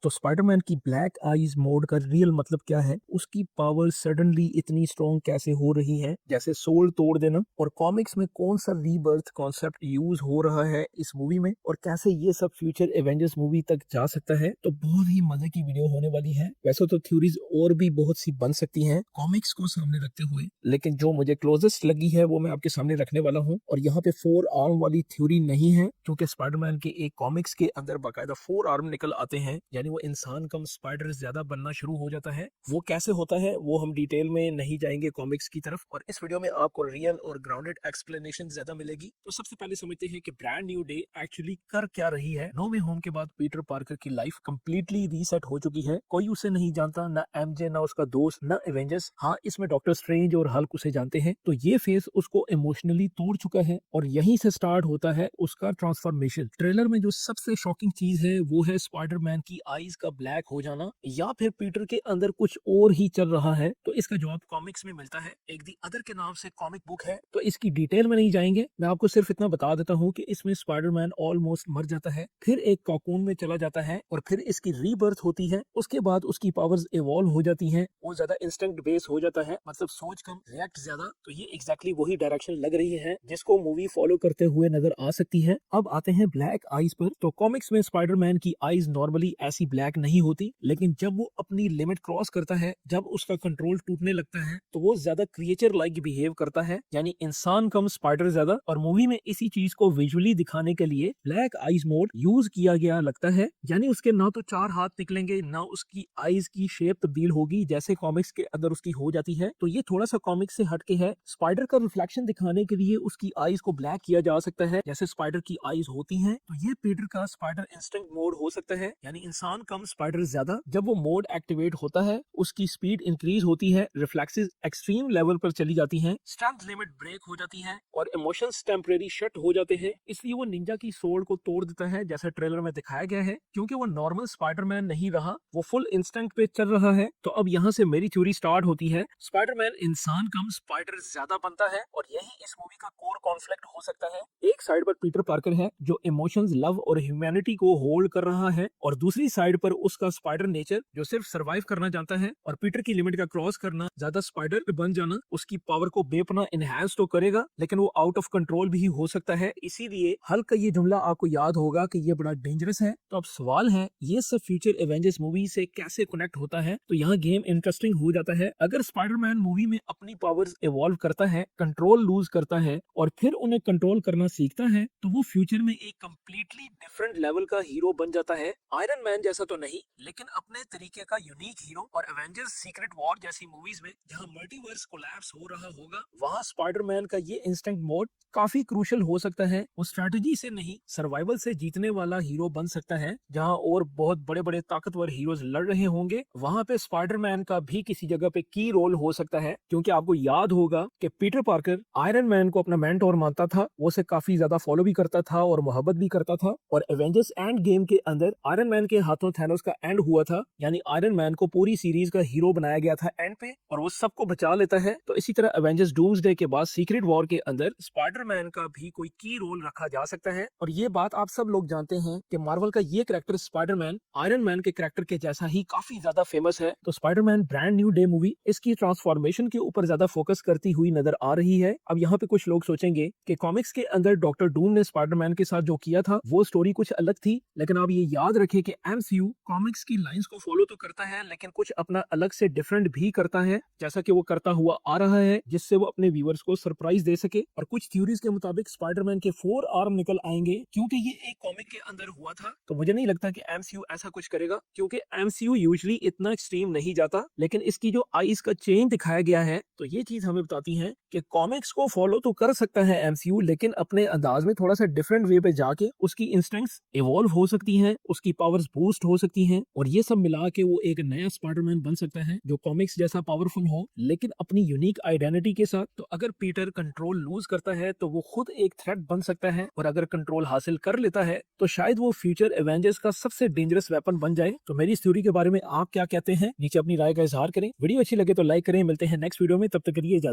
तो स्पाइडरमैन की black eyes mode का रियल मतलब क्या है, उसकी पावर सडनली इतनी स्ट्रॉन्ग कैसे हो रही है, जैसे सोल तोड़ देना, और कॉमिक्स में कौन सा रीबर्थ कॉन्सेप्ट यूज हो रहा है इस मूवी में, और कैसे ये सब फ्यूचर एवेंजर्स मूवी तक जा सकता है। तो बहुत ही मजे की वीडियो होने वाली है। वैसे तो थ्योरीज और भी बहुत सी बन सकती हैं कॉमिक्स को सामने रखते हुए, लेकिन जो मुझे क्लोजेस्ट लगी है वो मैं आपके सामने रखने वाला हूँ। और यहाँ पे 4 आर्म वाली थ्योरी नहीं है, क्योंकि स्पाइडरमैन के एक कॉमिक्स के अंदर बाकायदा 4 आर्म निकल आते हैं, यानी वो इंसान कम स्पाइडर ज्यादा बनना शुरू हो जाता है। वो कैसे होता है वो हम डिटेल में नहीं जाएंगे कॉमिक्स की तरफ, और इस वीडियो में आपको रियल और ग्राउंडेड एक्सप्लेनेशन ज्यादा मिलेगी। तो सबसे पहले समझते हैं कि ब्रांड न्यू डे एक्चुअली कर क्या रही है। नो वे होम के बाद पीटर पार्कर की लाइफ कंप्लीटली रीसेट हो चुकी है। कोई उसे नहीं जानता, ना एमजे, ना उसका दोस्त, ना एवेंजर्स। हाँ, इसमें डॉक्टर स्ट्रेंज और हल्क उसे जानते हैं। तो ये फेस उसको इमोशनली तोड़ चुका है, और यहीं से स्टार्ट होता है उसका ट्रांसफॉर्मेशन। ट्रेलर में जो सबसे शॉकिंग चीज है वो है स्पाइडरमैन की आईज का ब्लैक हो जाना, या फिर पीटर के अंदर कुछ और ही चल रहा है। तो इसका जवाब कॉमिक्स में मिलता है। एक दी अदर के नाम से कॉमिक बुक है, तो इसकी डिटेल में नहीं जाएंगे। मैं आपको सिर्फ इतना बता देता हूँ कि इसमें स्पाइडरमैन ऑलमोस्ट मर जाता है, फिर एक कॉकून में चला जाता है, और फिर इसकी रीबर्थ होती है। उसके बाद उसकी पावर्स इवॉल्व हो जाती हैं। वो ज्यादा इंस्टिंक्ट बेस हो जाता है, मतलब सोच कम रिएक्ट ज्यादा। तो ये एग्जैक्टली वही डायरेक्शन लग रही है जिसको मूवी फॉलो करते हुए नजर आ सकती है। अब आते हैं ब्लैक आईज पर। तो कॉमिक्स में स्पाइडरमैन की आईज नॉर्मली ऐसी ब्लैक नहीं होती, लेकिन जब वो अपनी लिमिट क्रॉस करता है, जब उसका कंट्रोल टूटने लगता है, तो वो ज्यादा क्रिएचर लाइक बिहेव करता है, यानी इंसान कम स्पाइडर ज्यादा। और मूवी में इसी चीज को विजुअली दिखाने के लिए ब्लैक आईज मोड यूज किया गया लगता है, यानी उसके ना तो 4 हाथ निकलेंगे, ना उसकी आईज की शेप तब्दील होगी जैसे कॉमिक्स के अंदर उसकी हो जाती है। तो ये थोड़ा सा कॉमिक्स से हटके है। स्पाइडर का रिफ्लेक्शन दिखाने के लिए उसकी आईज को ब्लैक किया जा सकता है, जैसे स्पाइडर की आईज होती हैं। तो ये पीटर का स्पाइडर इंस्टिंक्ट मोड हो सकता है, यानी इंसान कम स्पाइडर ज्यादा। जब वो मोड एक्टिवेट होता है, उसकी स्पीड इंक्रीज होती है, रिफ्लेक्सेस एक्सट्रीम लेवल पर चली जाती हैं, स्ट्रेंथ लिमिट ब्रेक हो जाती है, और इमोशंस टेम्परेरी शट हो जाते हैं। इसलिए वो निंजा की सोल को तोड़ देता है, जैसा ट्रेलर में दिखाया गया है। क्योंकि वो नॉर्मल स्पाइडरमैन नहीं रहा, वो फुल इंस्टिंक्ट पे चल रहा है। तो अब यहाँ से मेरी थ्योरी स्टार्ट होती है। स्पाइडरमैन इंसान कम स्पाइडर ज्यादा बनता है, और यही इस मूवी का कोर कॉन्फ्लिक्ट हो सकता है। एक साइड पर पीटर पार्कर है जो इमोशंस, लव और ह्यूमैनिटी को होल्ड कर रहा है, और दूसरी साइड पर उसका स्पाइडर नेचर जो सिर्फ सरवाइव करना जानता है। और पीटर की लिमिट का क्रॉस करना, ज्यादा स्पाइडर बन जाना उसकी पावर को बेपना इनहेंस तो करेगा, लेकिन वो आउट ऑफ कंट्रोल भी हो सकता है। इसीलिए हल्क का ये जुमला आपको याद होगा कि ये बड़ा डेंजरस है। तो अब सवाल है, ये सब फ्यूचर एवेंजर्स मूवी से कैसे कनेक्ट होता है। तो यहाँ गेम इंटरेस्टिंग हो जाता है। अगर स्पाइडरमैन मूवी में अपनी पावर्स इवॉल्व करता है, कंट्रोल लूज करता है, और फिर उन्हें कंट्रोल करना सीखता है, तो वो फ्यूचर में एक कंप्लीटली डिफरेंट लेवल का हीरो बन जाता है। आयरन मैन जैसा तो नहीं, लेकिन अपने तरीके का यूनिक हीरो। और एवेंजर्स सीक्रेट वॉर जैसी मूवीज में जहां मल्टीवर्स कोलैप्स हो रहा होगा, वहां स्पाइडरमैन का ये इंस्टिंक्ट मोड काफी क्रूशियल हो सकता है। वो स्ट्रेटजी से नहीं, सर्वाइवल से जीतने वाला हीरो बन सकता है। जहां और बहुत बड़े बड़े ताकतवर हीरोज लड़ रहे होंगे, वहां पे स्पाइडरमैन का भी किसी जगह पे की रोल हो सकता है। क्योंकि आपको याद होगा कि पीटर पार्कर आयरन मैन को अपना मेंटोर मानता था, वो उसे काफी ज्यादा फॉलो भी करता था और मोहब्बत भी करता था। और एवेंजर्स एंड गेम के अंदर आयरन मैन के हाथों थैनोस का एंड हुआ था, यानी आयरन मैन को पूरी सीरीज का हीरो बनाया गया था एंड पे, और वो सबको बचा लेता है। तो इसी तरह एवेंजर्स डूम्सडे के बाद सीक्रेट वॉर के अंदर स्पाइडरमैन का भी कोई की रोल रखा जा सकता है। और ये बात आप सब लोग जानते हैं कि मार्वल का ये कैरेक्टर स्पाइडरमैन आयरन मैन के कैरेक्टर के जैसा ही काफी ज्यादा फेमस है। तो Spiderman brand new day movie इसकी ट्रांसफॉर्मेशन के ऊपर ज्यादा फोकस करती हुई नजर आ रही है। अब यहाँ पे कुछ लोग सोचेंगे कि कॉमिक्स के अंदर डॉक्टर डूम ने स्पाइडरमैन के साथ जो किया था वो स्टोरी कुछ अलग थी, लेकिन आप ये याद रखें कि एमसीयू कॉमिक्स की लाइंस को फॉलो तो करता है, लेकिन कुछ अपना अलग से डिफरेंट भी करता है, जैसा कि वो करता हुआ आ रहा है, जिससे वो अपने व्यूअर्स को सरप्राइज दे सके। और कुछ थ्योरीज के मुताबिक स्पाइडरमैन के 4 आर्म निकल आएंगे, क्योंकि ये एक कॉमिक के अंदर हुआ था। तो मुझे नहीं लगता कि एमसीयू ऐसा कुछ करेगा, क्योंकि एमसीयू यूजुअली इतना एक्सट्रीम नहीं जाता। लेकिन इसकी जो आईज का चेंज दिखाया गया है, तो ये चीज हमें बताती है कि कॉमिक्स को फॉलो तो कर सकता है एमसीयू, लेकिन अपने अंदाज में थोड़ा सा डिफरेंट वे पे जाके उसकी इंस्टिंक्ट्स इवॉल्व हो सकती हैं, उसकी पावर्स बूस्ट हो सकती हैं, और ये सब मिला के वो एक नया स्पाइडरमैन बन सकता है जो कॉमिक्स जैसा पावरफुल हो, लेकिन अपनी यूनिक आइडेंटिटी के साथ। तो अगर पीटर कंट्रोल लूज करता है तो वो खुद एक थ्रेट बन सकता है, और अगर कंट्रोल हासिल कर लेता है तो शायद वो फ्यूचर एवेंजर्स का सबसे डेंजरस वेपन बन जाए। तो मेरी इस थ्योरी के बारे में आप क्या कहते हैं, नीचे अपनी राय का इजहार करें। वीडियो अच्छी लगे तो लाइक करें। मिलते हैं नेक्स्ट वीडियो में, तब तक के लिए इजाजत।